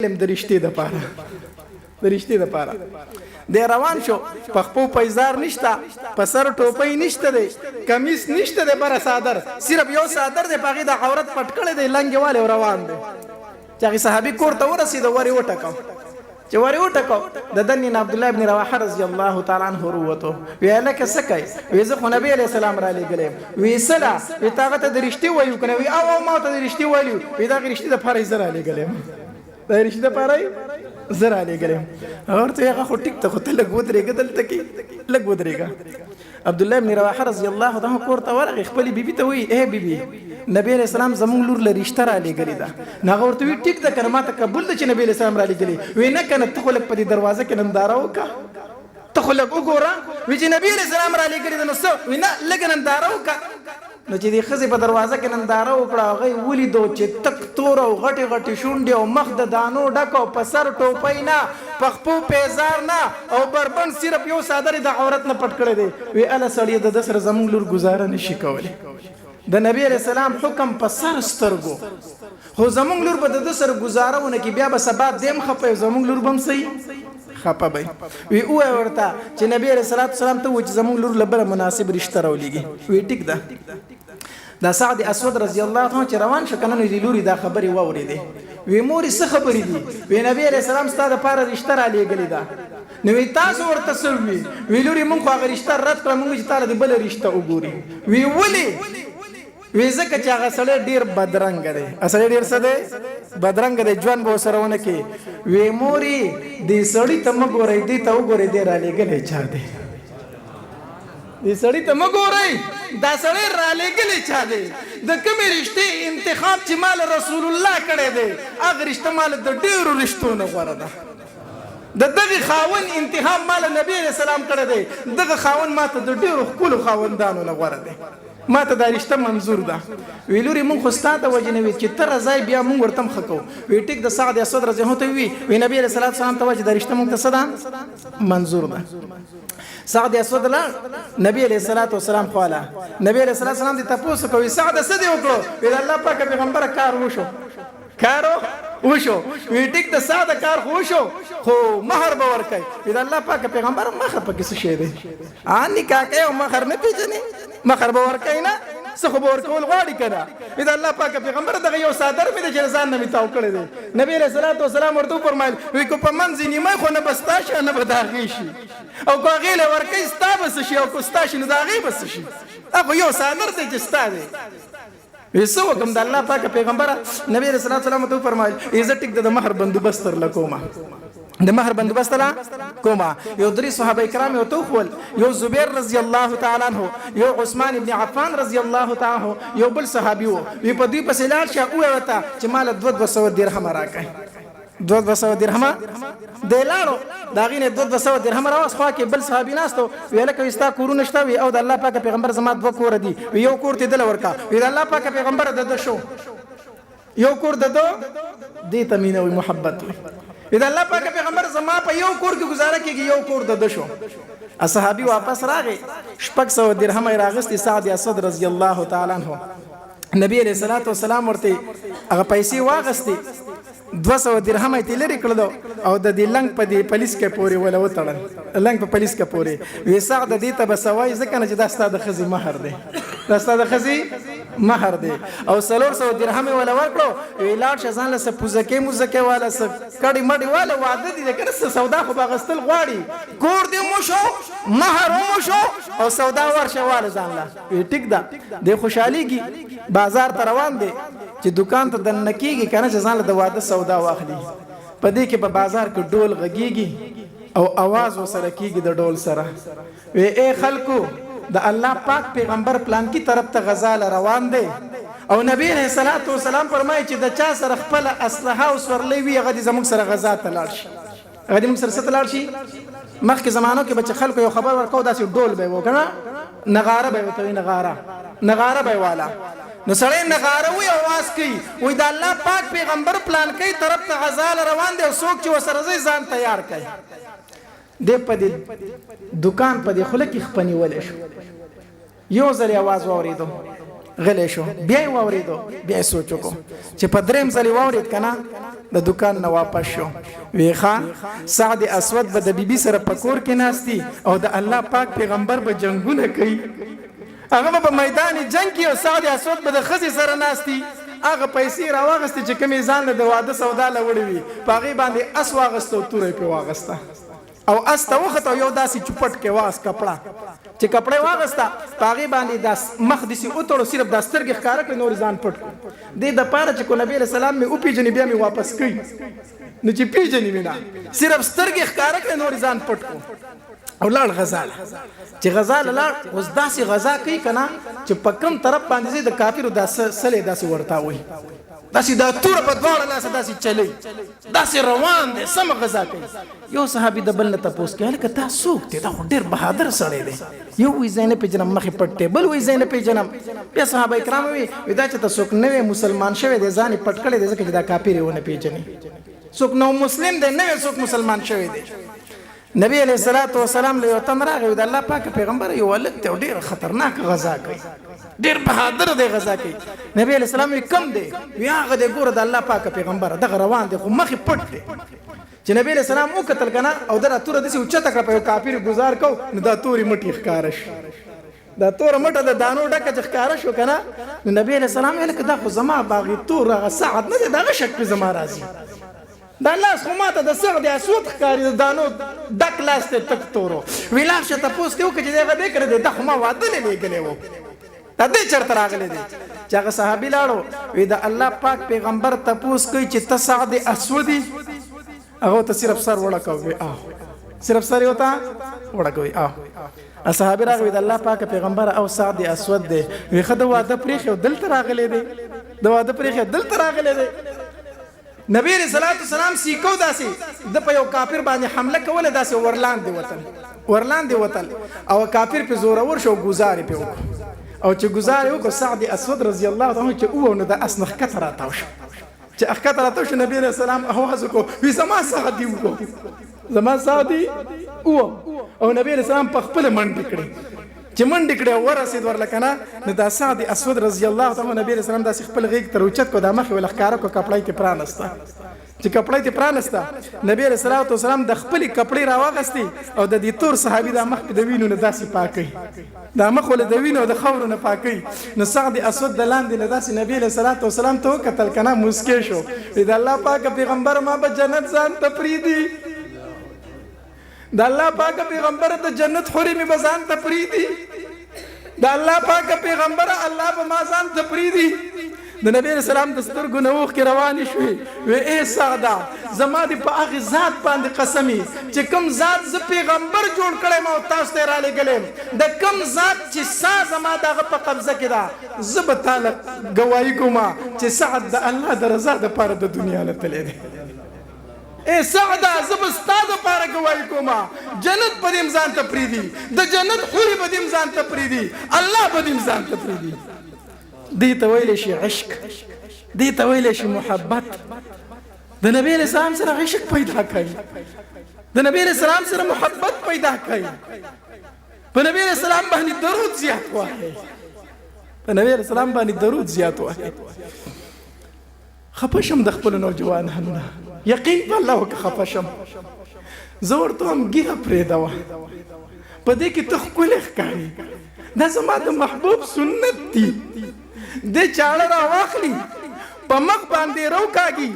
لم درشتي د پاره درشتي د پاره د روان شو پخپو پیزار نشتا پسر ټوپۍ نشته دی کمیس نشته دی بر صادر صرف یو صادر دی پاغي د عورت پټکړه دی لنګ والے روان دی چې صحابي کور ته ورسید وری وټکاو چې وری وټکاو د دنین عبد الله ابن رواحه رضی الله تعالی عنہ وروته ویاله کسکای وی زه خو نبی علیہ السلام را لګلې وی سلا وی طاقت درشتي وایو کنه وی او ما ته درشتي وایو وی دا رشتي د فرای زرا لګلې دا رشتي د فرای زرا لګلې اورته هغه خو ټیک ته خو ته لګ ودرېګ دلته کې لګ ودرېګ عبد الله ابن رواحه رضی الله تعالی عنہ کور ته ورغی خپل بیبي ته وی اے بیبي نبی علیہ السلام زمون لور لريشته را لګلی دا ناغه ورته وی ټیک د کلمات قبول د چې نبی علیہ السلام را لګلی وی نه کنه ته خلک په دروازه کې ننداره وکا ته خلک وګوره وی چې نبی علیہ السلام را لګلی نو څه وی نه لګ ننداره وکا نو چې د خزې په دروازه کې ننداره وکړه هغه ولیدو چې تک تور او غټي غټي شونډې او مخ د دانو ډکو په سر ټوپۍ نه پخپو پیزار نه او بربند صرف یو صادر د عورت نه پټ کړی دی وی اله سړی د سر زمون لور گزاره نشي کولی د نبی علیہ السلام حکم په سر سترګو خو زمون لور په د سر گزارونه کې بیا به سبا دیم خپه زمون لور بم سي خپه بای وی او ورته چې نبی علیہ السلام ته و چې زمون لور لبره مناسب رشتہ راولېږي وی ټیک ده دا سعد اسود رضی الله عنه چې روان شو کنه نو لوري دا خبري واورېده وی موري څه خبرې دي وی نبی علیہ السلام ستاسو لپاره رشتہ را لېږلی دا نو تاسو ورته سوي وی لوري مونږ هغه رشتہ رد کړ مونږ چې تعالی بل رشتہ وګوري وی ولي وی زکه چې هغه سړی ډیر بدرنګ دی اصل ډیر څه دی بدرنګ دی ځوان به سرهونه کې وی موري دې سړی ته مګورې دې ته وګورې دې را لېږلی چا دی دې سړی ته مګورې دا سړی را لګلې چا دی د کومې رشتې انتخاب چې مال رسول الله کړی دی هغه رشته مال د ډېرو رشتو نه غوره ده د دغه خاون انتخاب مال نبی علیہ السلام کړی دی دغه خاون ماته د ډېرو ښکلو خاوندانو نه غوره دی ماته دا رشته منظور ده وی لوري مونږ خو ستا د وجې نه وي چې ته رضای بیا مونږ ورته هم ښه کوو وی ټیک د سعد اسود رضی الله عنه وی نبی علیہ السلام ته وجه دا رشته مونږ ته څه ده منظور ده سعد اسود لا نبی علیہ الصلوۃ والسلام خواله نبی علیہ السلام دې تاسو کوي سعد اسد وکړو وی الله پاک پیغمبر کار وشو کارو وشو وی ټیک د سعد کار وشو خو مہر باور کوي وی الله پاک پیغمبر مہر پکې څه شه دی ان نکاح او مہر نه پیژنې مہر باور کوي نه څه خو باور کول غواړي کنه وی الله پاک پیغمبر دغه یو صادر مې د جرزان نه میتاو کړی دی نبی علیہ الصلوۃ والسلام ورته فرمایل وی کو په منځ نیمه خو نه بستاشه نه بداغی شي او کو غیله ورکه ستا بس شي او کو ستا شي نو داغي بس شي هغه یو صادر دی چې ستا دی ویسو کوم د الله پاک پیغمبر نبی رسول الله صلی الله علیه وسلم فرمایل عزت ټیک د مہر بندوبست تر لکوما د مہر بندوبست لا کوما یو درې صحابه کرام یو توخول یو زبیر رضی الله تعالی عنہ یو عثمان ابن عفان رضی الله تعالی عنہ یو بل صحابي وو وی په دې پسې لاړ شه او وتا چې مال 200 درهم راکای 200 درهم د لارو دا غینه 200 درهم راوس خو کې بل صحابي ناستو ویل کوي استا کورونه شته وی او د الله پاک پیغمبر زما 2 کور دي یو کور ته دل ورکا وی د الله پاک پیغمبر د شو یو کور د دې تمینه وی محبت وی د الله پاک پیغمبر زما په یو کور کې گزاره کیږي یو کور د شو اصحابي واپس راغی 600 درهم راغستي سعد اسد رضی الله تعالی عنہ نبی علیہ الصلوۃ والسلام ورته هغه پیسې واغستي 200 درهم ته لري کړلو او د دې لنګ په دې پولیس کې پوري ولا وتړل لنګ په پولیس کې پوري وی سعد دې ته بسوي ځکه چې دا ستاسو د خزي مہر دی دا ستاسو د خزي مہر دی او 300 درهم ولا ورکړو ویلاړ شزان له سپوزکه موزکه والا س کډي مډي والا وعده دي کنه سودا خو بغستل غواړي کور دې مو شو مہر مو شو او سودا ورشه والا ځان لا ټیک دا د خوشحاليږي بازار ته روان دي چې دکان ته د نکیږي کنه چې ځان له د واده سودا واخلي پدې کې په بازار کې ډول غږیږي او आवाज وسره کیږي د ډول سره وی اے خلکو د الله پاک پیغمبر پلان کی طرف ته غزال روان دی او نبی علیہ الصلوۃ والسلام فرمایي چې د چا سره خپل اسلحه او سورلې وی هغه د زموږ سره غزا ته لاړ شي هغه د موږ سره لاړ شي مخکې زمانو کې بچ خلکو یو خبر ورکاو داسې ډول به وکنه نغاره به وته نغاره به والا نو سړی نغاره وی आवाज کوي وای د الله پاک پیغمبر پلان کوي طرف ته غزال روان دی او څوک چې وسره ځان تیار کوي د په دې دکان په دې خله کې خپنی ولې شو یو ځل आवाज واوریدو غلې شو بیا واوریدو بیا سوچو کو چې په دریم ځل واورید کنه د دکان نه واپس شو وی خان سعد اسود به د بیبي سره پکور کې ناشتي او د الله پاک پیغمبر به جنگونه کوي هغه په میدان جنگ کې او سعد اسود به د خزي سره ناشتي هغه پیسې راوغستې چې کومې ځان له د واده سودا لوړې وي په هغې باندې اس واغسته او تورې پې واغسته او اس ته وخته یو داسې چوپټ کې واغست کپړه چې کپړه واغسته په هغې باندې دا مخ داسې وتړو صرف دا سترګې ښکاره کړې نور ځان پټ کړو دې دپاره چې کو نبي علیه السلام مې وپېژني بیا مې واپس کوي نو چې پېژني مې نه صرف سترګې ښکاره کړې نور ځان پټ کړو او لاړ غزا چې غزا لاړ اوس داسې غزا کوي که نه چې په کوم طرف باندې د کافرو دا سلې داسې ورته وایي داسې دا توره په دواړه لاسه داسې چلی داسې روان دی سمه غذا کوي یو صحابي د بل نه تپوس کوي هلکه تا څوک دی دا خو ډېر بهادر سړی دی یو وایي زه یې نه پېژنم مخې پټ دی بل وایي زه یې نه پېژنم بیا صحابه کرام وایي دا چې ته څوک نوی مسلمان شوی دی ځان یې پټ کړی دی ځکه چې دا کافر یې ونه پېژني څوک نو مسلم دی نوی څوک مسلمان شوی دی نبی علیہ الصلوۃ والسلام له تن راغی د الله پاک پیغمبر یو ولک ته ډیر خطرناک غزا کوي ډیر بهادر دی غزا کوي نبی علیہ السلام کم دی بیا هغه د ګور د الله پاک پیغمبر دغه روان دی خو مخې پټ دی چې نبی علیہ السلام وکتل کنه او دا توره دسی اوچته کړ په کافر گزار کو نو دا توري مټی ښکارش دا تور مټه د دانو ډکه ښکارش وکنه نو نبی علیہ السلام یې لکه دا خو زما باغی تور هغه ساعت نه دا شک په زما راځي دا لاس خو ماته د سعد اسود ښکاري د دانو ډک لاس ته تک تورو وی لاس ته تپوس کې وکړي چې دغه دې کړی دی دا خو ما واده نه لېږلی و دا دې چېرته راغلی دی چې هغه صحابي لاړو وی د الله پاک پیغمبر تپوس کوي چې ته سعد اسود یې هغه ورته صرف سر وړکوي وی آه صرف سر یې ورته وړکوي آه صحابي راغی د الله پاک پیغمبر او سعد اسود دی وی ښه د واده پرېښی او دلته راغلی دی د واده پرېښی دلته راغلی دی نبی علیہ الصلوۃ والسلام سیکو داسې د په یو کافر باندې حمله کوله داسې ورلاندې وتل او کافر په زورور شو گزار په وکړ او چې گزار وکړ سعد اسود رضی الله عنه چې او نو د اسنخ کتر راتاو شو چې اخکته راتاو شو نبی علیہ السلام هغه کو وی زما سعدی وکړو زما سعدی او نبی علیہ السلام په خپل منډ کړی چې منډې کړې ورسېد ورلکنه نو دا سعد اسود رضی الله عنه نبی رسول الله داسې خپل غیږ ته راوچت کو دا مخې ول ښکاره کو کپړی ته پرانسته چې کپړی ته پرانسته نبی رسول الله والسلام د خپل کپړې راواغستې او د دې تور صحابي د مخ د وینو نه داسې پاکي دا مخ ول د وینو د خاورو نه پاکي نو سعد اسود د لاندې نه داسې نبی رسول الله والسلام ته وکتل کنه مسکې شو د الله پاک پیغمبر ما به جنت ځان ته پریدي د الله پاک پیغمبر د جنت خوري می بزان تفریدي د الله پاک پیغمبر الله به ما ځان تفریدي د نبی رسول الله د سترګو نه اوښ کې روانې شوې وې اے سعده زما دې په هغې ذات باندې قسمي چې کوم ذات زه پیغمبر جوړ کړی ما او تاسو ته یې رالیږلی د کوم ذات چې سا زما د هغه په قبضه کې ده زه به تاله ګواهي کوم چې سعد د الله د رضا دپاره د دنیا نه تللی دی اے سعده زه به ستا دپاره ګواهي کوم جنت به دې ځان ته پرېږدي د جنت حورې به دې ځان ته پرېږدي الله به دې ځان ته پرېږدي دې ته ویلی شي عشق دې ته ویلی شي محبت د نبی علیه السلام سره عشق پیدا کوي د نبی علیه السلام سره محبت پیدا کوي په نبی علیه السلام باندې درود زیات وایي په نبی علیه السلام باندې درود زیات وایي خفه شم د خپلو نوجوانانو نه یقین په الله وکړه خفه شم زه ورته وایم ږیره پرېږدوه په دې کې ته ښکلی ښکاري دا زما د محبوب سنت دي دې چاړه راواخلي په مخ باندې روکاږي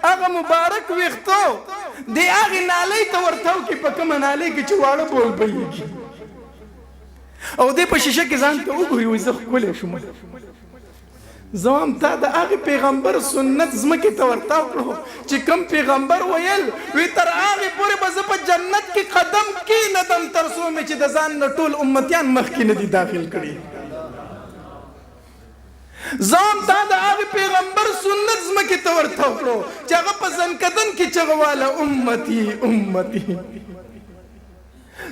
هغه مبارک ویښتو دې هغې نالۍ ته ورته وکړي په کومه نالۍ کې چې واړه بول بهیږي او دې په شیشه کې ځان ته وګوري وایي زه ښکلی شوم زه هم تا د هغې پیغمبر سنت ځمکې ته ورتاو کړو چې کوم پیغمبر ویل وی تر هغې پورې به زه په جنت کې قدم کېنږدم تر څو مې چې د ځان نه ټول امتیان مخکې نه دي داخل کړي زه هم تا د هغې پیغمبر سنت ځمکې ته ورتاو کړو چې هغه په زنکدن کې چغه واله امتي امتي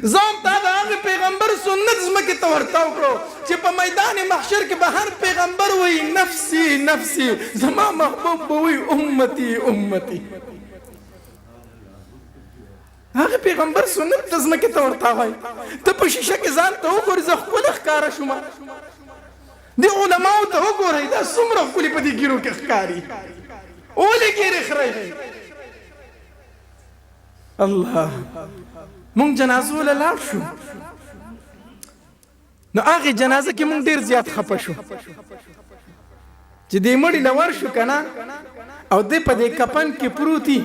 زه هم تا د هغې پیغمبر سنت ځمکې ته ورتاو کړو چې په میدان محشر کې به هر پیغمبر وایي نفسي نفسي زما محبوب به وایي امتي امتي هغې پیغمبر سنت ته ځمکې ته ورتاوی ته په شیشه کې ځان ته وګورې زه ښکلی ښکاره شومه دې علماو ته وګورئ دا څومره ښکلي په دې ګیرو کې ښکاري اولی ګیرې خورئ الله مونږ جنازو له لاړ شو نو هغې جنازه کې مونږ ډېر زیات خفه شو چې دې مړي له ورشو که نه او دی په دې کفن کې پروتي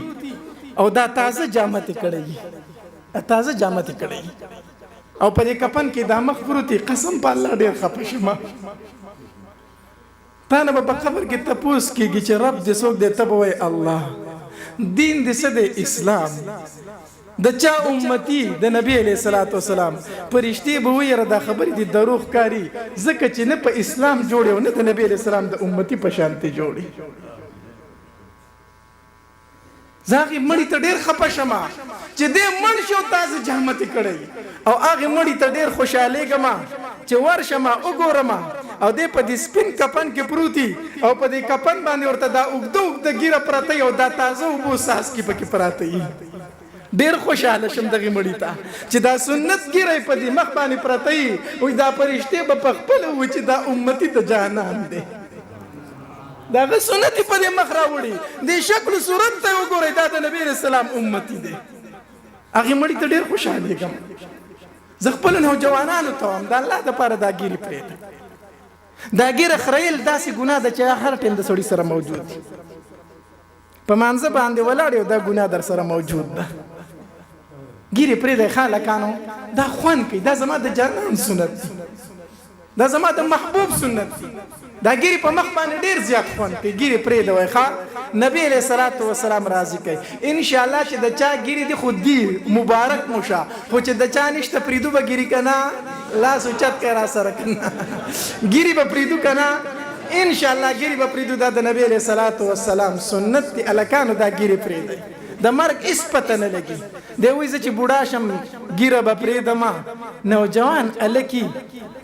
او دا تازه جامه تې کړی تازه جامه تې کړی او په دې کفن کې دا مخ پروتي قسم په الله ډېر خفه شم تا نه به په قبر کې تپوس کېږي چې رب دې څوک دی ته به وایې الله دین دې څه دی اسلام د چا امتی د نبی علیه الصلاۃ والسلام پرشتي به ویره دا خبرې دي دروغ کاری ځکه چې نه په اسلام جوړي او نه د نبی علیه السلام د امتی په شانتي جوړي زاغي مړی ته ډیر خپه شمه چې دې مړ شو تاسو جهمت کړی او هغه مړی ته ډیر خوشاله ګما چې ورشمه وګورم او دې په دې سپین کفن کې پروتي او په دې کفن باندې ورته دا وګدو ګیره پراته او دا تازه وبو ساس کې پکې پراته ډیر خوشاله شم دغه مړی ته چې دا سنت ګیره په دې مخ باندې پراته او دا فرشته په خپل و چې دا امتی ته جهنم دی دا غ سنت په دې مخ راوړي د شکل صورت ته وګورئ دا د نبی رسول الله امتی دی هغه مړی ته ډیر خوشاله ګم زه خپل نو جوانانو ته هم د الله لپاره دا ګیره پرېږدم دا ګیره خریل داسې ګناه ده چې هر ټیم د سړي سره موجود دی په مانځه باندې ولاړ یو دا ګناه در سره موجود ده ګیره پرېږدئ خالقانو دا خوند کوي دا زما د جانان سنت دی دا زما د محبوب سنت دی دا ګیری په مخ باندې ډیر زیات خوند کوي ګیری پرېږدئ ښه نبی علیه الصلاۃ والسلام راضي کوي ان شاء الله چې د چا ګیری دی خو دی مبارک موشه خو چې د چا نشته پرېږدو به ګیری که نه لاس اوچت کوي را سره که نه ګیری به پرېږدو که نه ان شاء الله ګیری به پرېږدو دا د نبی علیه الصلاۃ والسلام سنت دی هلکانو دا ګیری پرېږدئ د مرګ هېڅ پته نه لګي دی وایي زه چې بوډا شم ګیره به پرېږدم نوجوان هلکي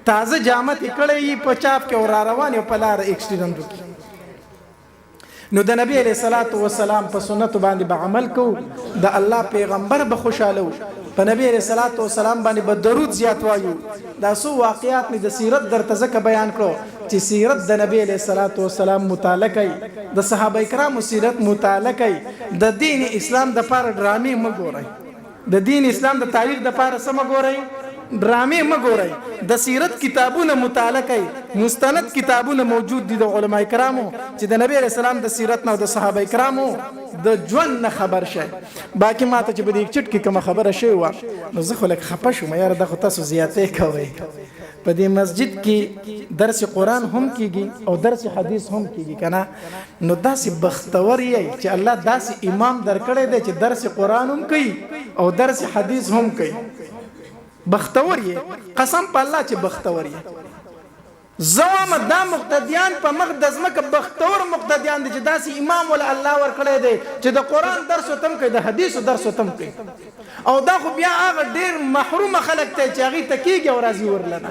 تازه جامه تې کړی په چاپ کې او را روان یو په لاره اکسیډنټ وکړي نو د نبی علیه الصلاۃ والسلام په سنتو باندې به عمل کوو د الله پیغمبر به خوشاله و په نبی علیه الصلاۃ والسلام باندې به درود زیات وایو دا څو واقعات مې د سیرت درته ځکه بیان کړو چې سیرت د نبی علیه الصلاۃ والسلام مطالعه کوي د صحابه کرامو سیرت مطالعه کوي د دین اسلام دپاره ډرامې مه ګورئ د دین اسلام د تاریخ دپاره څه مه ګورئ ډرامې مه ګورئ د سیرت کتابونه مطالعه کوي مستند کتابونه موجود دي د علما کرامو چې د نبی علیه السلام د سیرت نه او د صحابه کرامو د ژوند نه خبر شي باقي ماته چې په دې چټ کې کومه خبره شوې وه نو زه خو لږ خفه شوم یاره دا خو تاسو زیاتې کوئ په دې مسجد کې درس قرآن هم کیږي او درس حدیث هم کیږي که نه نو داسې بختور یې چې الله داسې امام درکړی دی چې درس قرآن هم کوي او درس حدیث هم کوي بختور یې قسم په الله چې بختور یې زوام دا مقتدیان په مخ د ځمکه بختور مقتدیان دي چې داسې امام ولا الله ورکړی دی چې د قرآن درس ورته هم کوي د حدیثو درس ورته هم کوي او دا خو بیا هغه ډېر محرومه خلک دی چې هغې ته کېږي او راځي ورلنه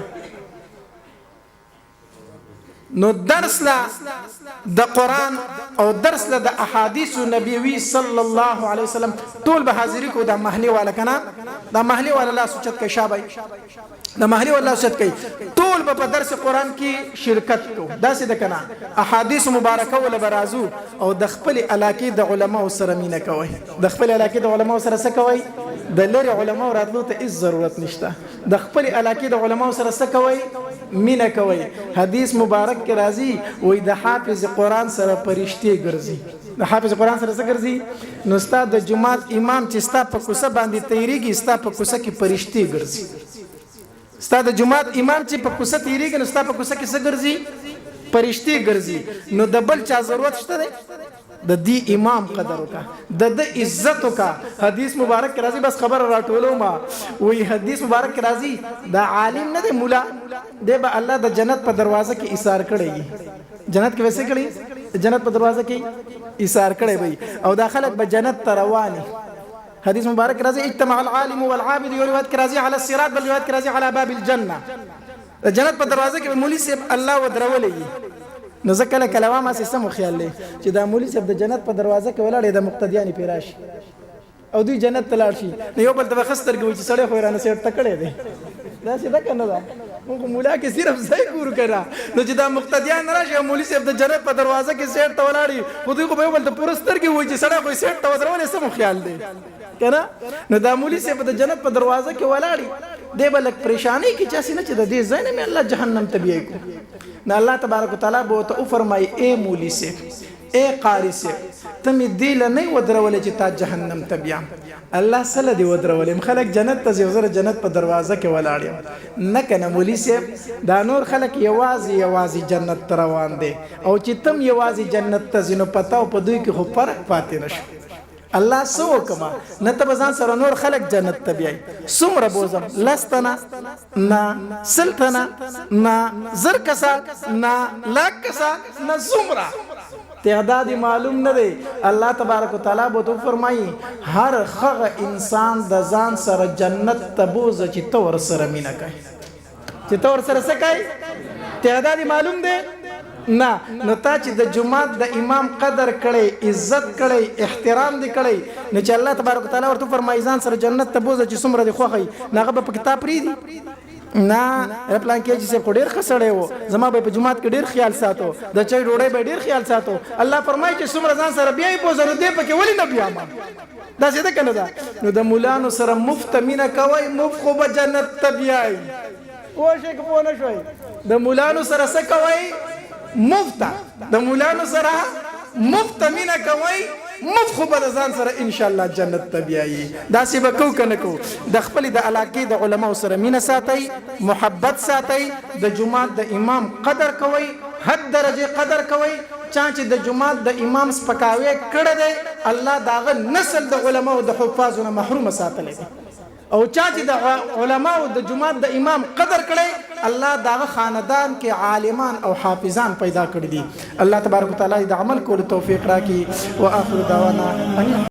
نو درس له د قرآن او درس له د احادیث نبوي صلی الله علیه وسلم ټول به حاضري کو دا محلي والا که نه دا محلي والا لاس اوچت کوي شابه د محلي والا اوچت کوي ټول به په درس قرآن کې شرکت کو داسې ده که نه احادیث مبارکه وله به راځو او د خپلې علاقې د علماو سره مینه کوئ د خپلې علاقې د علماو سره څه کوئ د لرې علماو راتلو ته هېڅ ضرورت نشته د خپلې علاقې د علماو سره څه کوئ مینه کوئ حدیث مبارک کې راځي وایي د حافظ قرآن سره فرشتې ګرځي د حافظ قرآن سره څه ګرځي نو ستا د جومات امام چې ستا په کوڅه باندې تیریږي ستا په کوڅه کې فرشتې ګرځي ستا د جومات امام چې په کوڅه تیریږي نو ستا په کوڅه کې څه ګرځي فرشتې ګرځي نو د بل چا ضرورت شته دی د دې امام قدر وکړه د عزت وکړه حدیث مبارک کې راځي بس خبره راټولو ما وی حدیث مبارک کې راځي دا عالم نه دی مولا دی به الله د جنت په دروازه کې ایثار کړی جنت کې ویسے کړی جنت په دروازه کې ایثار کړی وي او دا خلک به جنت ته رواني حدیث مبارک راځي اجتمع العالم والعابد یو روایت کې راځي على الصراط بل روایت کې راځي على باب الجنه د جنت په دروازه کې مولوی صاحب الله ودرولې نو زه کله کله وایم هسې سم خیال دی چې دا مولوي صاحب د جنت په دروازه کې ولاړ د مقتدیانې پرې راشي او دوی جنت ته لاړ شي نو یو بل ته به ښه سترګې وایي چې سړی خو یې رانه سیټ ته کړی دی داسې ده که نه ده موږ مولا کې صرف ځای ګور کړه نو چې دا مقتدیان راشي مولوی صاحب د جنت په دروازه کې سیټ ته ولاړی خو دوی خو به ول ته پرستر کې وای چې سړی خو سیټ ته ودرولې سم خیال دی کنه نو دا مولوی صاحب د جنت په دروازه کې ولاړی دی بل پریشانی کې چا سینه چې د دې ځای نه مې الله جهنم ته بیاي کو نو الله تبارک وتعالى بو ته فرمای اے مولوی صاحب اے قاری صاحب تم دې له نه ودرولې چې تا جهنم ته بیا الله سره دی ودرولې خلک جنت ته زیوزره جنت په دروازه کې ولاړ نه کنه مولوی صاحب دا نور خلک یوازې جنت ته روان دي او چې تم یوازې جنت ته زینو پتاو په دوی کې خو فرق پاتې نشو الله سو کما نه ته بزان سره نور خلق جنت ته بیاي سمره بوزم لستنا نا سلطنا نا زرکسا نا لاکسا نا سمره تعداد معلوم نه دی الله تبارک وتعالى بو تو فرمایي هر خغه انسان د ځان سره جنت ته بوز چې تور سره مینا کوي چې تور سره څه کوي تعداد معلوم دی نه نو تا چې د جمعات د امام قدر کړي عزت کړي احترام دی کړي نو چې الله تبارک وتعالى ورته فرمایي ځان سره جنت ته بوز چې څومره دی خوخي ناغه په کتاب پری دی نه پلان کې چې څه ډېر خسړې وو زما به په جمعات کې ډېر خیال ساتو د چای ډوډۍ به ډېر خیال ساتو الله فرمایي چې څومره ځان سره بیاي په زره دی پکې ولې نه بیا ما دا څه ده کنه دا نو د مولانو سره مفت مینا کوي مفت خو به جنت ته بیاي وښه کو نه شوي د مولانو سره څه کوي مفت د مولانو سره مفت مینا کوي مفت خو به ځان سره ان شاء الله جنت ته بیاي دا سی به کو کنه کو د خپل د علاقې د علماو سره مینا ساتي محبت ساتي د جمعات د امام قدر کوي حد درجه قدر کوي چا چې د جمعات د امام سپکاوي کړه دی الله داغه نسل د علماو د حفاظونو محروم ساتلی او چا چې د علماو د جمعات د امام قدر کړي الله داغه خاندان کې عالمان او حافظان پیدا کړی دي الله تبارک وتعالى د عمل کولو توفیق راکړي واخر دعوانا